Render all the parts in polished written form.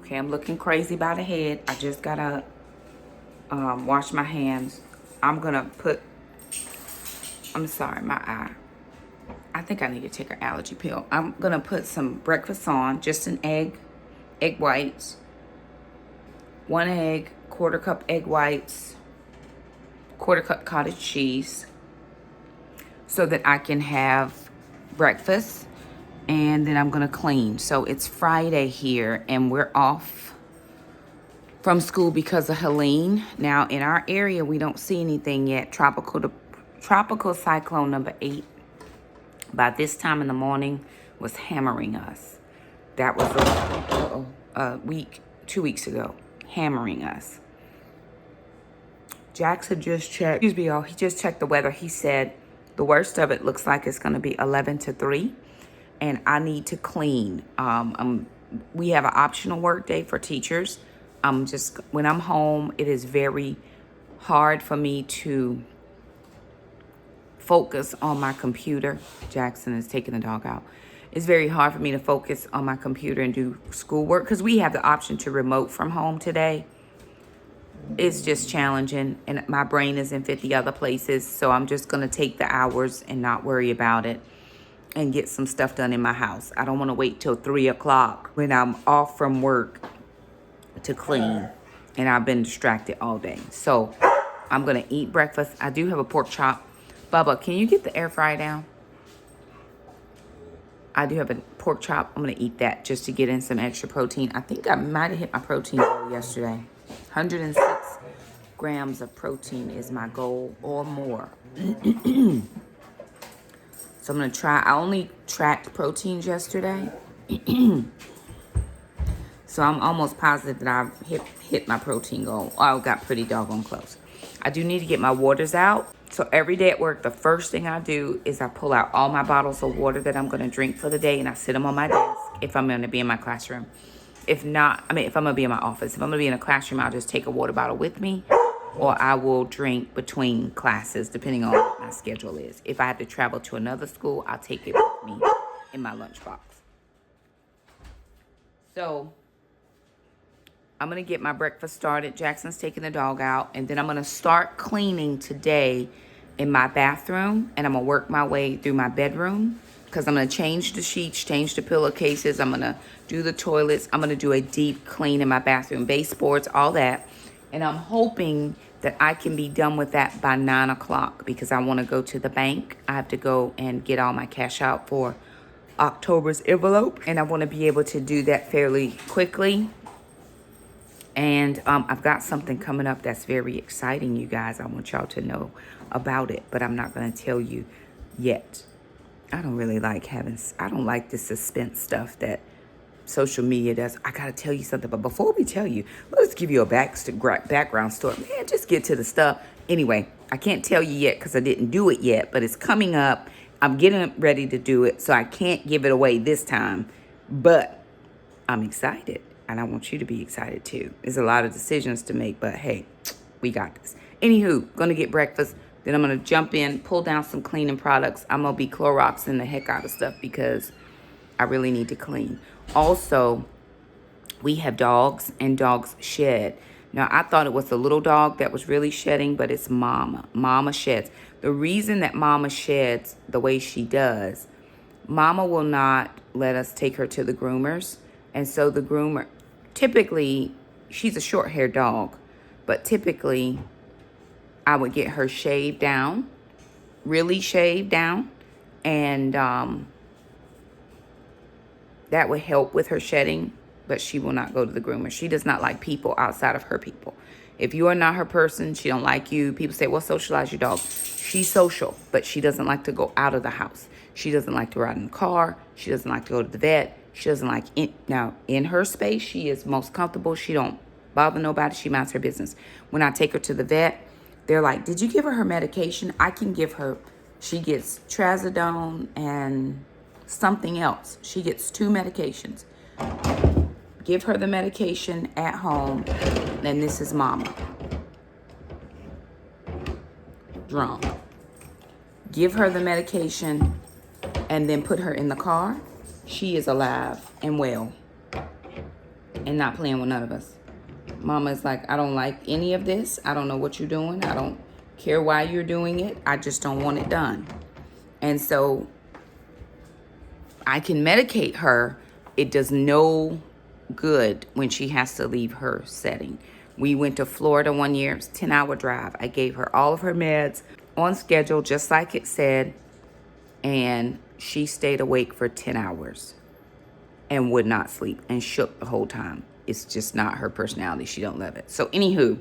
Okay, I'm looking crazy by the head. I just gotta wash my hands. I'm gonna put, I'm sorry, my eye. I think I need to take an allergy pill. I'm gonna put some breakfast on, just an egg whites, 1 egg, 1/4 cup egg whites, 1/4 cup cottage cheese, so that I can have breakfast. And then I'm gonna clean. So it's Friday here and we're off from school because of Helene. Now in our area, we don't see anything yet. Tropical cyclone number 8 by this time in the morning was hammering us. That was a week, 2 weeks ago, hammering us. Jackson just checked, excuse me y'all, he just checked the weather. He said the worst of it looks like it's gonna be 11 to 3 and I need to clean. We have an optional work day for teachers. When I'm home, it is very hard for me to focus on my computer. Jackson is taking the dog out. It's very hard for me to focus on my computer and do schoolwork because we have the option to remote from home today. It's just challenging and my brain is in 50 other places. So I'm just going to take the hours and not worry about it and get some stuff done in my house. I don't want to wait till 3 o'clock when I'm off from work to clean and I've been distracted all day. So I'm going to eat breakfast. I do have a pork chop. Bubba, can you get the air fryer down? I do have a pork chop. I'm going to eat that just to get in some extra protein. I think I might have hit my protein goal yesterday. 106 grams of protein is my goal or more. So I'm going to try. I only tracked proteins yesterday. So I'm almost positive that I've hit my protein goal. I got pretty doggone close. I do need to get my waters out. So every day at work, the first thing I do is I pull out all my bottles of water that I'm going to drink for the day and I sit them on my desk if I'm going to be in my classroom. If not, if I'm going to be in my office. If I'm going to be in a classroom, I'll just take a water bottle with me or I will drink between classes depending on what my schedule is. If I have to travel to another school, I'll take it with me in my lunchbox. So I'm going to get my breakfast started. Jackson's taking the dog out. And then I'm going to start cleaning today in my bathroom. And I'm going to work my way through my bedroom. Because I'm going to change the sheets, change the pillowcases. I'm going to do the toilets. I'm going to do a deep clean in my bathroom. Baseboards, all that. And I'm hoping that I can be done with that by 9 o'clock. Because I want to go to the bank. I have to go and get all my cash out for October's envelope. And I want to be able to do that fairly quickly. And I've got something coming up that's very exciting, you guys. I want y'all to know about it, but I'm not going to tell you yet. I don't really like I don't like the suspense stuff that social media does. I got to tell you something, but before we tell you, let's give you a background story. Man, just get to the stuff. Anyway, I can't tell you yet because I didn't do it yet, but it's coming up. I'm getting ready to do it, so I can't give it away this time, but I'm excited. And I want you to be excited too. There's a lot of decisions to make, but hey, we got this. Anywho, gonna get breakfast. Then I'm gonna jump in, pull down some cleaning products. I'm gonna be Cloroxing the heck out of stuff because I really need to clean. Also, we have dogs and dogs shed. Now, I thought it was the little dog that was really shedding, but it's Mama. Mama sheds. The reason that Mama sheds the way she does, Mama will not let us take her to the groomers. And so the groomer, typically, she's a short-haired dog, but typically I would get her shaved down, really shaved down, and that would help with her shedding, but she will not go to the groomer. She does not like people outside of her people. If you are not her person, she don't like you. People say, well, socialize your dog. She's social, but she doesn't like to go out of the house. She doesn't like to ride in the car. She doesn't like to go to the vet. She doesn't like it. Now, in her space, she is most comfortable. She don't bother nobody. She minds her business. When I take her to the vet, they're like, did you give her medication? I can give her, she gets trazodone and something else. She gets 2 medications. Give her the medication at home. And this is Mama. Drunk. Give her the medication and then put her in the car. She is alive and well. and not playing with none of us. Mama's like, I don't like any of this. I don't know what you're doing. I don't care why you're doing it. I just don't want it done. And so I can medicate her. It does no good when she has to leave her setting. We went to Florida one year. It was a 10-hour drive. I gave her all of her meds on schedule, just like it said. And she stayed awake for 10 hours and would not sleep and shook the whole time. It's just not her personality. She don't love it. So anywho,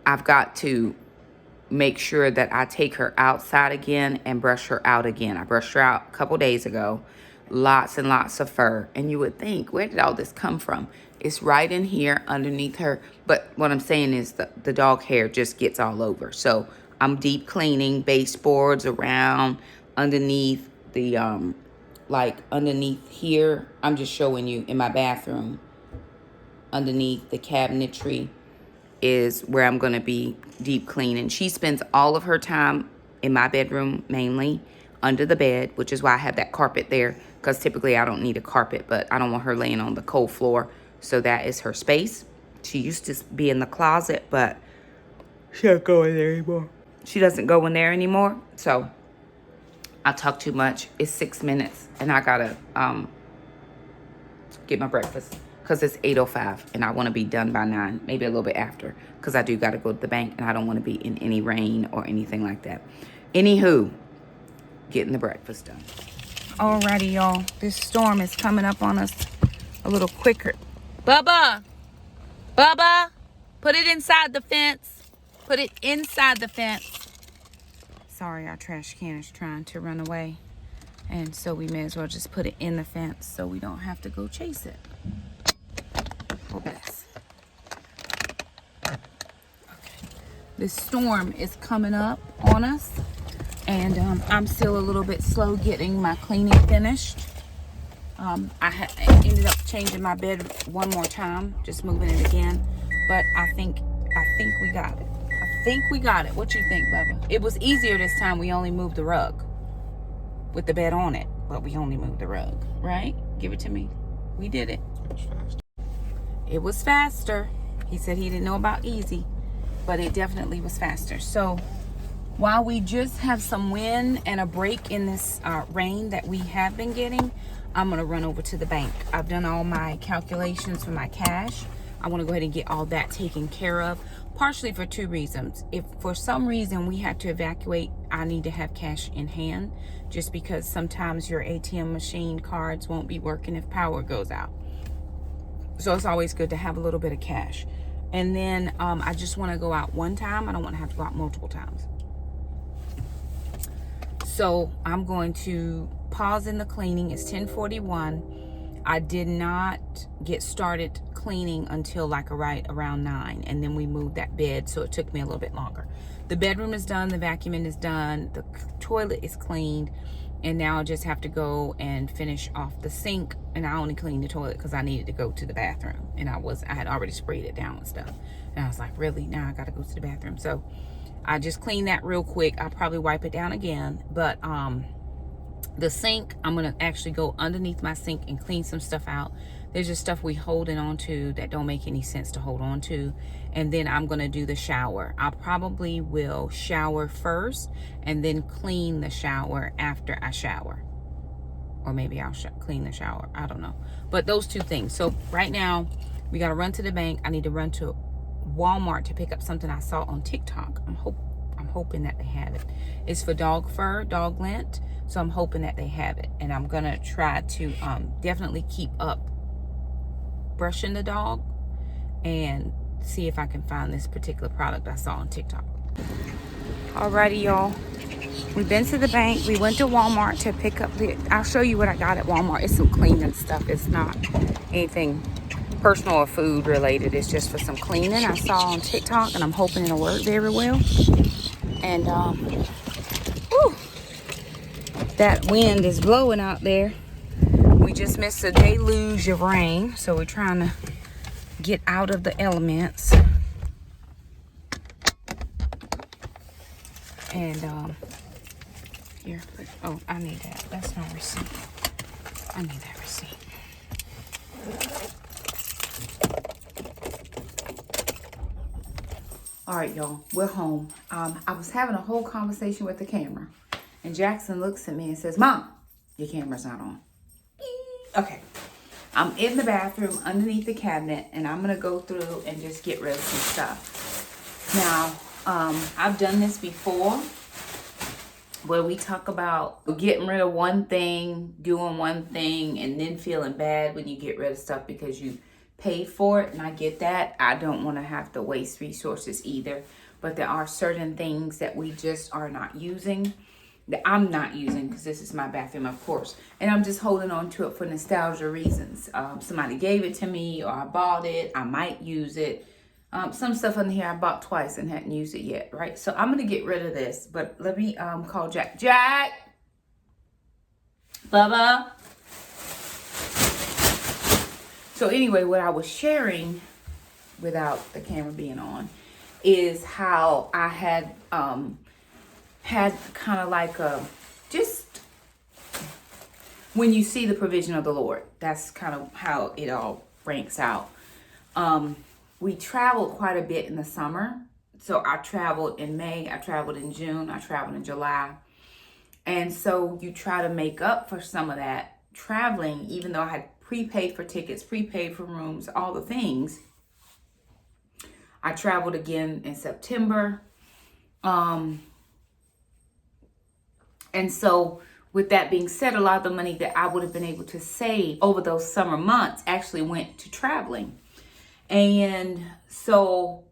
I've got to make sure that I take her outside again and brush her out again. I brushed her out a couple days ago. Lots and lots of fur. And you would think, where did all this come from? It's right in here underneath her. But what I'm saying is the dog hair just gets all over. So I'm deep cleaning baseboards around underneath the, like underneath here. I'm just showing you in my bathroom. Underneath the cabinetry is where I'm going to be deep cleaning. She spends all of her time in my bedroom, mainly under the bed, which is why I have that carpet there, because typically I don't need a carpet, but I don't want her laying on the cold floor. So that is her space. She used to be in the closet, but she don't go in there anymore. She doesn't go in there anymore. So I talk too much. It's 6 minutes and I gotta get my breakfast, because it's 8:05 and I want to be done by 9, maybe a little bit after, because I do got to go to the bank and I don't want to be in any rain or anything like that. Anywho, getting the breakfast done. Alrighty, y'all. This storm is coming up on us a little quicker. Bubba! Bubba! Put it inside the fence. Put it inside the fence. Sorry, our trash can is trying to run away. And so we may as well just put it in the fence so we don't have to go chase it. Oh, bless. Okay. This storm is coming up on us. And I'm still a little bit slow getting my cleaning finished. I ended up changing my bed one more time, just moving it again. But I think we got it. I think we got it. What you think, Bubba? It was easier this time. We only moved the rug with the bed on it, but we only moved the rug, right? Give it to me. We did it. It was faster. He said he didn't know about easy, but it definitely was faster. So while we just have some wind and a break in this rain that we have been getting, I'm going to run over to the bank. I've done all my calculations for my cash. I want to go ahead and get all that taken care of, partially for 2 reasons. If for some reason we have to evacuate, I need to have cash in hand, just because sometimes your ATM machine cards won't be working if power goes out. So it's always good to have a little bit of cash. And then I just want to go out one time. I don't want to have to go out multiple times. So I'm going to pause in the cleaning. It's 10:41. I did not get started cleaning until like right around 9. And then we moved that bed, so it took me a little bit longer. The bedroom is done. The vacuuming is done. The toilet is cleaned. And now I just have to go and finish off the sink. And I only cleaned the toilet because I needed to go to the bathroom. And I had already sprayed it down and stuff. And I was like, really? Now I got to go to the bathroom. So I just cleaned that real quick. I'll probably wipe it down again. But the sink, I'm going to actually go underneath my sink and clean some stuff out. There's just stuff we holding on to that don't make any sense to hold on to. And then I'm going to do the shower. I probably will shower first and then clean the shower after I shower. Or maybe I'll clean the shower. I don't know. But those 2 things. So right now, we got to run to the bank. I need to run to Walmart to pick up something I saw on TikTok. I'm hoping that they have it. It's for dog fur, dog lint. So I'm hoping that they have it. And I'm going to try to definitely keep up brushing the dog and see if I can find this particular product I saw on TikTok. Alrighty, y'all. We've been to the bank. We went to Walmart to pick up I'll show you what I got at Walmart. It's some cleaning stuff. It's not anything personal or food related. It's just for some cleaning I saw on TikTok, and I'm hoping it'll work very well. And that wind is blowing out there. We just missed a deluge of rain, so we're trying to get out of the elements. And here, oh, I need that. That's my receipt. I need that receipt. All right, y'all, we're home. I was having a whole conversation with the camera, and Jackson looks at me and says, "Mom, your camera's not on." Okay, I'm in the bathroom underneath the cabinet, and I'm gonna go through and just get rid of some stuff. Now, I've done this before, where we talk about getting rid of one thing, doing one thing, and then feeling bad when you get rid of stuff because you paid for it. And I get that. I don't want to have to waste resources either. But there are certain things that we just are not using, that I'm not using, because this is my bathroom, of course. And I'm just holding on to it for nostalgia reasons. Somebody gave it to me, or I bought it. I might use it. Some stuff in here I bought twice and hadn't used it yet, right? So I'm going to get rid of this. But let me call Jack. Jack! Bubba! So anyway, what I was sharing, without the camera being on, is how I had kind of like just when you see the provision of the Lord, that's kind of how it all ranks out. We traveled quite a bit in the summer. So I traveled in May, I traveled in June, I traveled in July. And so you try to make up for some of that traveling, even though I had prepaid for tickets, prepaid for rooms, all the things. I traveled again in September. And so with that being said, a lot of the money that I would have been able to save over those summer months actually went to traveling. And so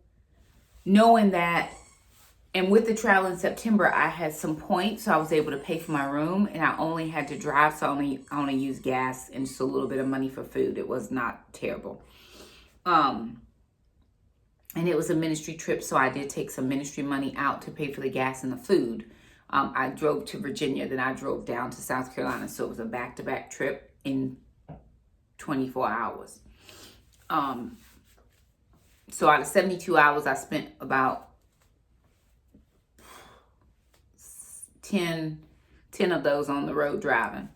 knowing that, and with the travel in September, I had some points, so I was able to pay for my room, and I only had to drive, so I only used gas and just a little bit of money for food. It was not terrible. And it was a ministry trip, so I did take some ministry money out to pay for the gas and the food. I drove to Virginia, then I drove down to South Carolina, so it was a back-to-back trip in 24 hours. So out of 72 hours, I spent about 10 of those on the road driving.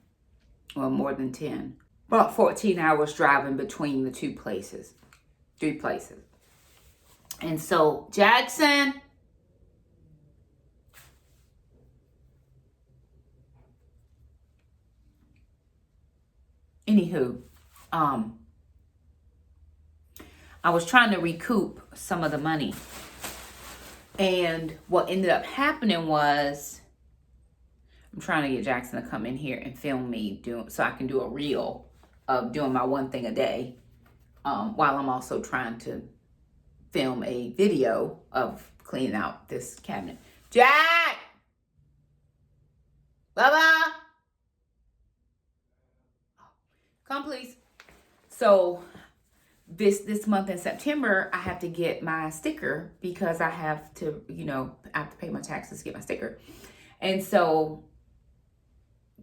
Well, more than 10. About 14 hours driving between the three places. And so, Jackson. Anywho, I was trying to recoup some of the money. And what ended up happening was, I'm trying to get Jackson to come in here and film me so I can do a reel of doing my one thing a day, while I'm also trying to film a video of cleaning out this cabinet. Jack! Bubba! Come please. So this month in September, I have to get my sticker because I have to, I have to pay my taxes to get my sticker. And so,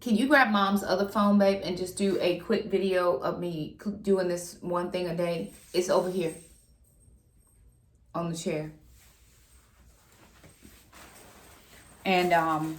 can you grab Mom's other phone, babe, and just do a quick video of me doing this one thing a day? It's over here on the chair. And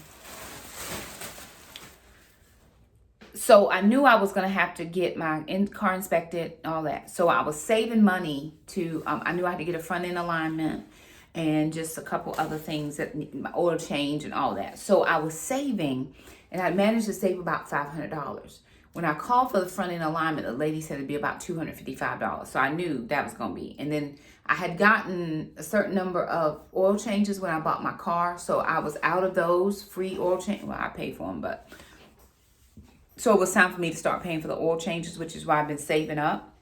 so I knew I was going to have to get my car inspected, all that. So I was saving money to, I knew I had to get a front end alignment and just a couple other things, that my oil change and all that. So I was saving, and I managed to save about $500. When I called for the front end alignment, the lady said it'd be about $255. So I knew that was going to be. And then I had gotten a certain number of oil changes when I bought my car. So I was out of those free oil change. Well, I paid for them, but so it was time for me to start paying for the oil changes, which is why I've been saving up.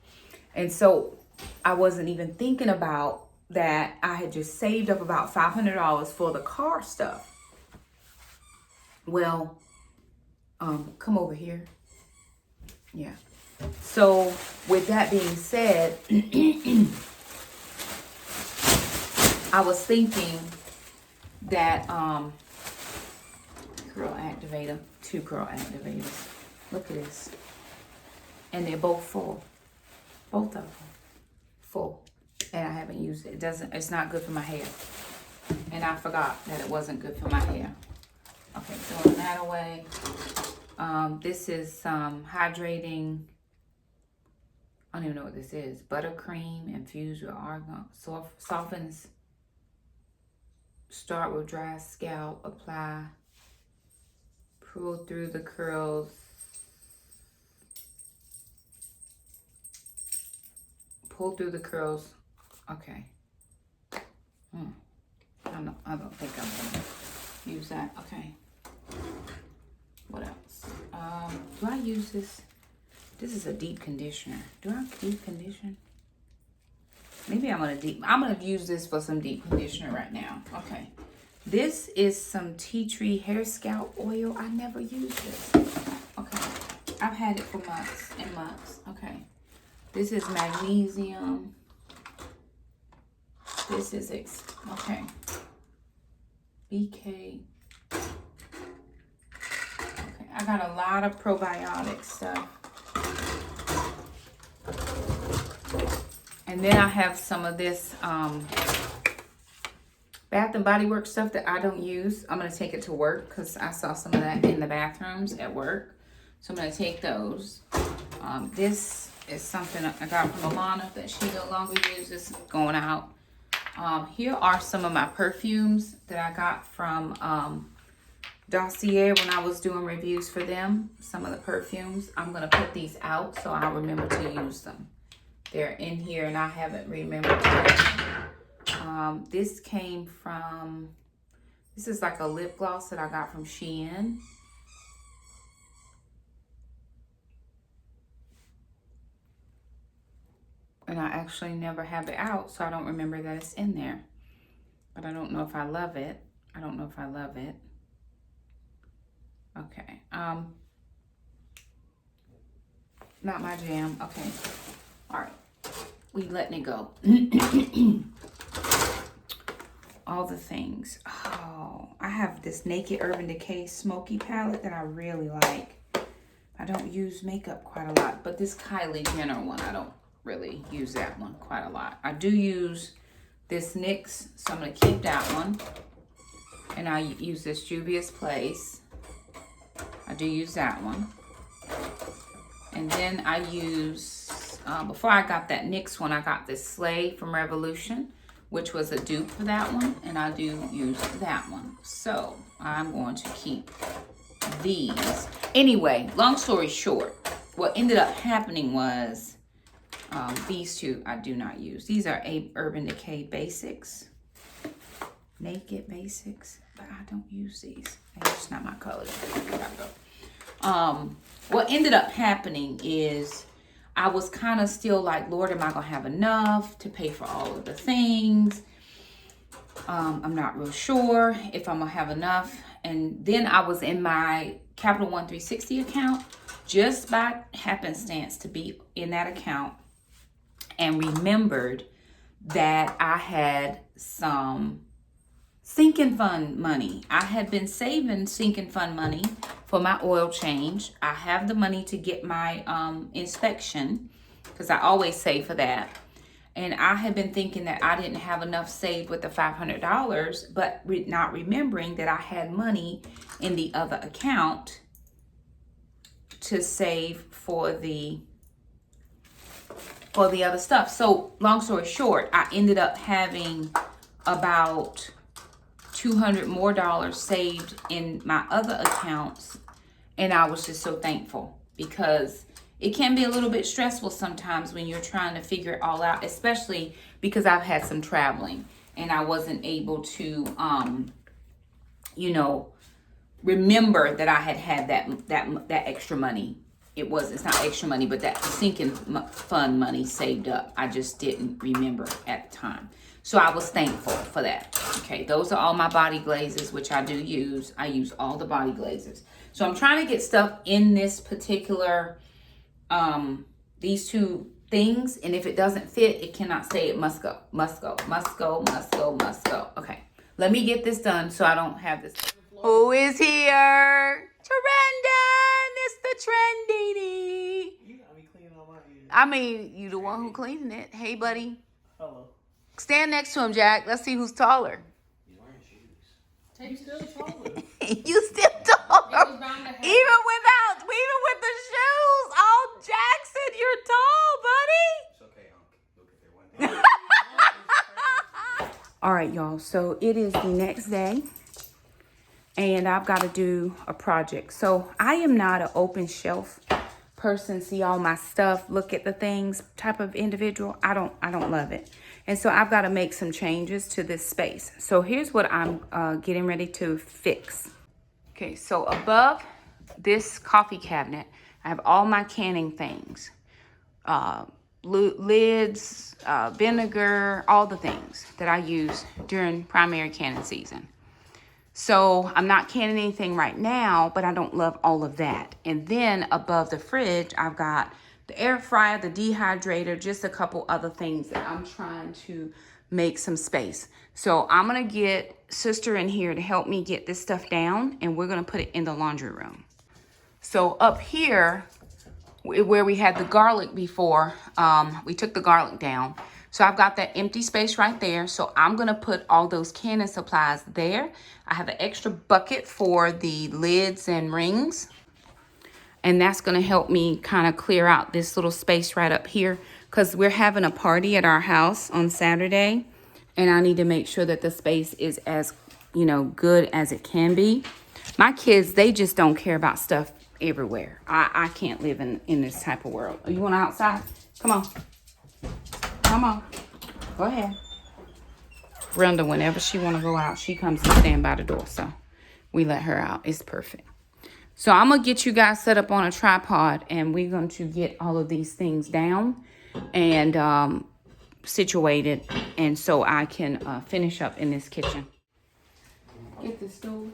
And so I wasn't even thinking about that. I had just saved up about $500 for the car stuff. Well, come over here. Yeah. So with that being said, I was thinking that curl activator, 2 curl activators. Look at this. And they're both full. Both of them full. And I haven't used it. It's not good for my hair. And I forgot that it wasn't good for my hair. Okay, throwing that away. This is hydrating. I don't even know what this is. Buttercream infused with argan. Softens. Start with dry scalp. Apply. Pull through the curls. Pull through the curls. Okay. I don't think I'm gonna use that. Okay. What else? Do I use this? This is a deep conditioner. Do I deep condition? Maybe I'm gonna use this for some deep conditioner right now. Okay. This is some tea tree hair scalp oil. I never used this. Okay. I've had it for months and months. Okay. This is magnesium. This is okay. BK. Okay. I got a lot of probiotic stuff. And then I have some of this Bath and Body Works stuff that I don't use. I'm going to take it to work because I saw some of that in the bathrooms at work. So I'm going to take those. This is something I got from Alana that she no longer uses going out. Here are some of my perfumes that I got from Dossier when I was doing reviews for them. Some of the perfumes. I'm going to put these out so I'll remember to use them. They're in here and I haven't remembered to. This came from, this is like a lip gloss that I got from Shein. And I actually never have it out, so I don't remember that it's in there. But I don't know if I love it. I don't know if I love it. Okay. Not my jam. Okay. All right. We letting it go. All the things. Oh, I have this Naked Urban Decay Smoky palette that I really like. I don't use makeup quite a lot, but this Kylie Jenner one, I don't really use that one quite a lot. I do use this NYX, so I'm going to keep that one. And I use this Juvia's Place. I do use that one. And then I use, before I got that NYX one, I got this Slay from Revolution, which was a dupe for that one. And I do use that one. So I'm going to keep these. Anyway, long story short, what ended up happening was these two I do not use. These are Urban Decay Basics. Naked Basics. But I don't use these. It's not my color. What ended up happening is I was kind of still like, Lord, am I going to have enough to pay for all of the things? I'm not real sure if I'm going to have enough. And then I was in my Capital One 360 account just by happenstance to be in that account and remembered that I had some sinking fund money. I had been saving sinking fund money for my oil change. I have the money to get my inspection because I always save for that. And I had been thinking that I didn't have enough saved with the $500, but not remembering that I had money in the other account to save for the other stuff. So long story short, I ended up having about $200 more saved in my other accounts. And I was just so thankful because it can be a little bit stressful sometimes when you're trying to figure it all out, especially because I've had some traveling and I wasn't able to, remember that I had that extra money. It's not extra money, but that sinking fund money saved up. I just didn't remember at the time. So I was thankful for that. Okay, those are all my body glazes, which I do use. I use all the body glazes. So I'm trying to get stuff in this particular, these two things. And if it doesn't fit, it cannot stay. It must go, must go, must go, must go, must go. Okay, let me get this done so I don't have this. Who is here? Trendon, it's the Trendini. You got me cleaning all my ears. I mean, you the one who cleaning it. Hey, buddy. Hello. Stand next to him, Jack. Let's see who's taller. He's wearing shoes. You still taller. You still taller. Even without right, y'all. So it is the next day. And I've got to do a project. So I am not an open shelf person, see all my stuff, look at the things type of individual. I don't love it. And so I've got to make some changes to this space. So here's what I'm getting ready to fix. Okay, so above this coffee cabinet, I have all my canning things. Lids, vinegar, all the things that I use during primary canning season. So I'm not canning anything right now, but I don't love all of that. And then above the fridge, I've got the air fryer, the dehydrator, just a couple other things that I'm trying to make some space. So I'm gonna get sister in here to help me get this stuff down, and we're gonna put it in the laundry room. So up here, where we had the garlic before, we took the garlic down. So I've got that empty space right there. So I'm gonna put all those canning supplies there. I have an extra bucket for the lids and rings. And that's gonna help me kind of clear out this little space right up here, because we're having a party at our house on Saturday. And I need to make sure that the space is as, good as it can be. My kids, they just don't care about stuff everywhere. I can't live in this type of world. You want outside? Come on. Come on. Go ahead. Brenda, whenever she want to go out, she comes and stand by the door. So we let her out. It's perfect. So I'm going to get you guys set up on a tripod, and we're going to get all of these things down and situated, and so I can finish up in this kitchen. Get the stove.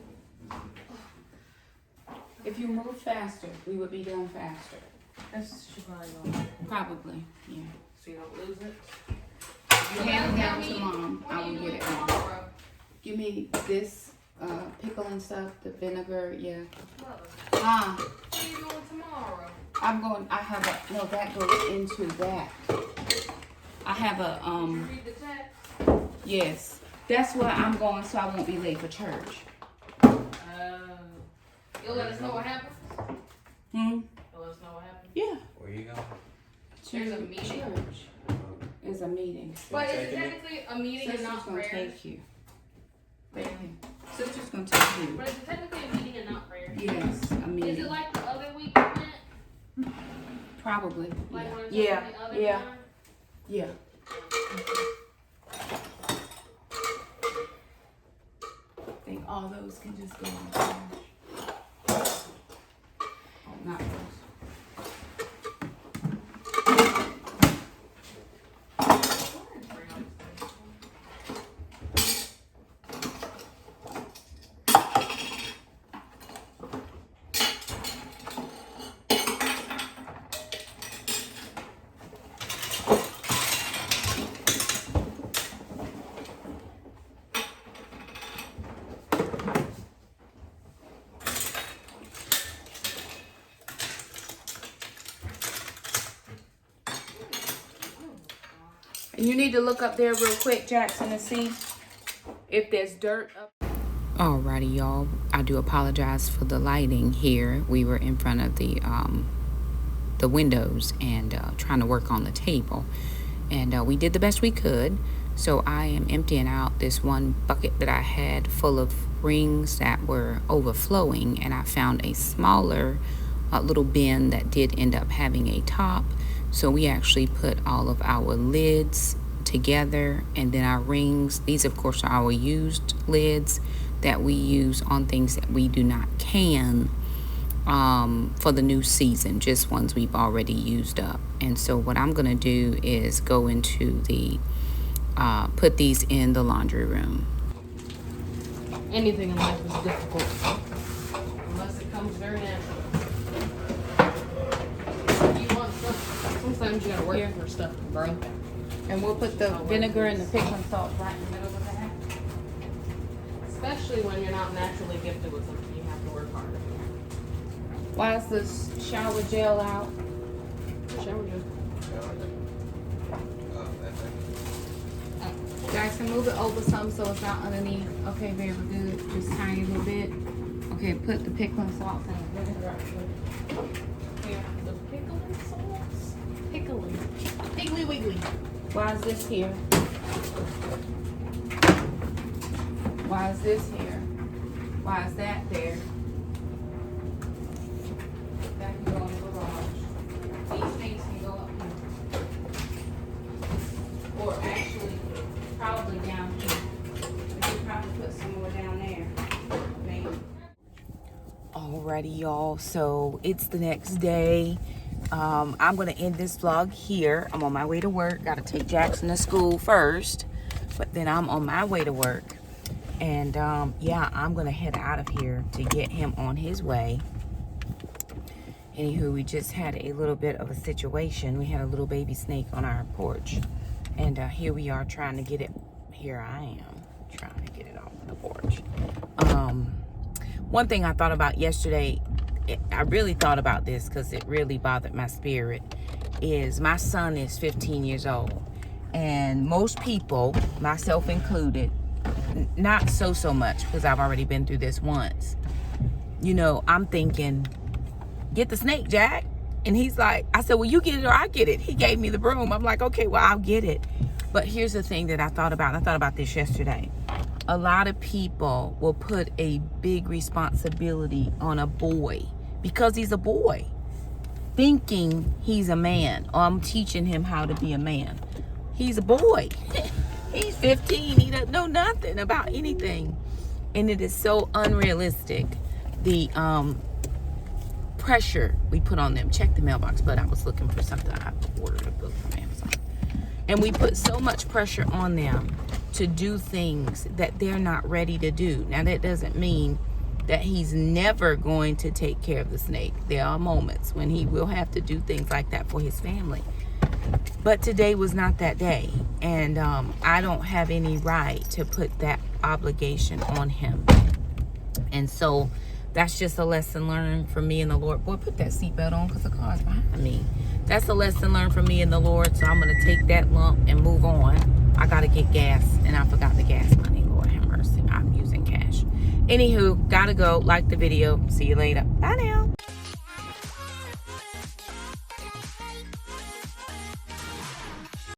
If you move faster, we would be done faster. That's Shakema. Probably, yeah. So you don't lose it? You hand it down to Mom. I will get it now. Give me this pickle and stuff, the vinegar, yeah. What are you doing tomorrow? No, that goes into that. I have a, Read the text? yes. That's where I'm going, so I won't be late for church. You'll let us know what happens? You'll let us know what happens? Yeah. Where you going? There's a meeting. Church. There's a meeting. But is it technically a meeting and Sister's not gonna prayer? take you. Right here. Sister's gonna take you. But is it technically a meeting and not prayer? Yes, a meeting. Is it like the other week event? Probably. Like when it's Yeah. the other Yeah. time? Yeah. I think all those can just go in the trash. Oh, not those. And you need to look up there real quick, Jackson, to see if there's dirt up. Alrighty, y'all. I do apologize for the lighting here. We were in front of the windows and trying to work on the table. And we did the best we could. So I am emptying out this one bucket that I had full of rings that were overflowing. And I found a smaller little bin that did end up having a top. So we actually put all of our lids together, and then our rings. These, of course, are our used lids that we use on things that we do not can for the new season, just ones we've already used up. And so what I'm going to do is go into the, put these in the laundry room. Anything in life is difficult. Unless it comes very natural. You want stuff. Sometimes you gotta work for stuff, bro. And we'll put the vinegar and the pickling salt right in the middle of that. Especially when you're not naturally gifted with something, you have to work harder. Why is the shower gel out? Shower gel. Jackson, move it over some so it's not underneath. Okay, very good. Just tiny little bit. Okay, put the pickling salt and the vinegar right there. Here, the pickling sauce. Pickling. Piggly wiggly. Why is this here? Why is this here? Why is that there? That can go in the garage. These things can go up here. Or actually, probably down here. We could probably put some more down there. Maybe. Alrighty, y'all. So it's the next day. I'm gonna end this vlog here. I'm on my way to work. Gotta take Jackson to school first, but then I'm on my way to work. And yeah, I'm gonna head out of here to get him on his way. Anywho, we just had a little bit of a situation. We had a little baby snake on our porch, and here we are trying to get it. Here I am trying to get it off the porch. One thing I thought about yesterday, I really thought about this because it really bothered my spirit, is my son is 15 years old, and most people, myself included, not so much, because I've already been through this once. You know, I'm thinking, get the snake, Jack. And he's like, I said, well, you get it or I get it. He gave me the broom. I'm like, okay, well, I'll get it. But here's the thing that I thought about. I thought about this yesterday. A lot of people will put a big responsibility on a boy because he's a boy, thinking he's a man. Or I'm teaching him how to be a man. He's a boy. He's 15. He doesn't know nothing about anything. And it is so unrealistic, the pressure we put on them. Check the mailbox, but I was looking for something. I ordered a book from Amazon. And we put so much pressure on them to do things that they're not ready to do. Now, that doesn't mean that he's never going to take care of the snake. There are moments when he will have to do things like that for his family. But today was not that day. And I don't have any right to put that obligation on him. And so that's just a lesson learned from me and the Lord. Boy, put that seatbelt on because the car's behind me. That's a lesson learned from me and the Lord. So I'm going to take that lump and move on. I got to get gas, and I forgot the gas money. Lord have mercy. I'm using cash. Anywho, got to go. Like the video. See you later. Bye now.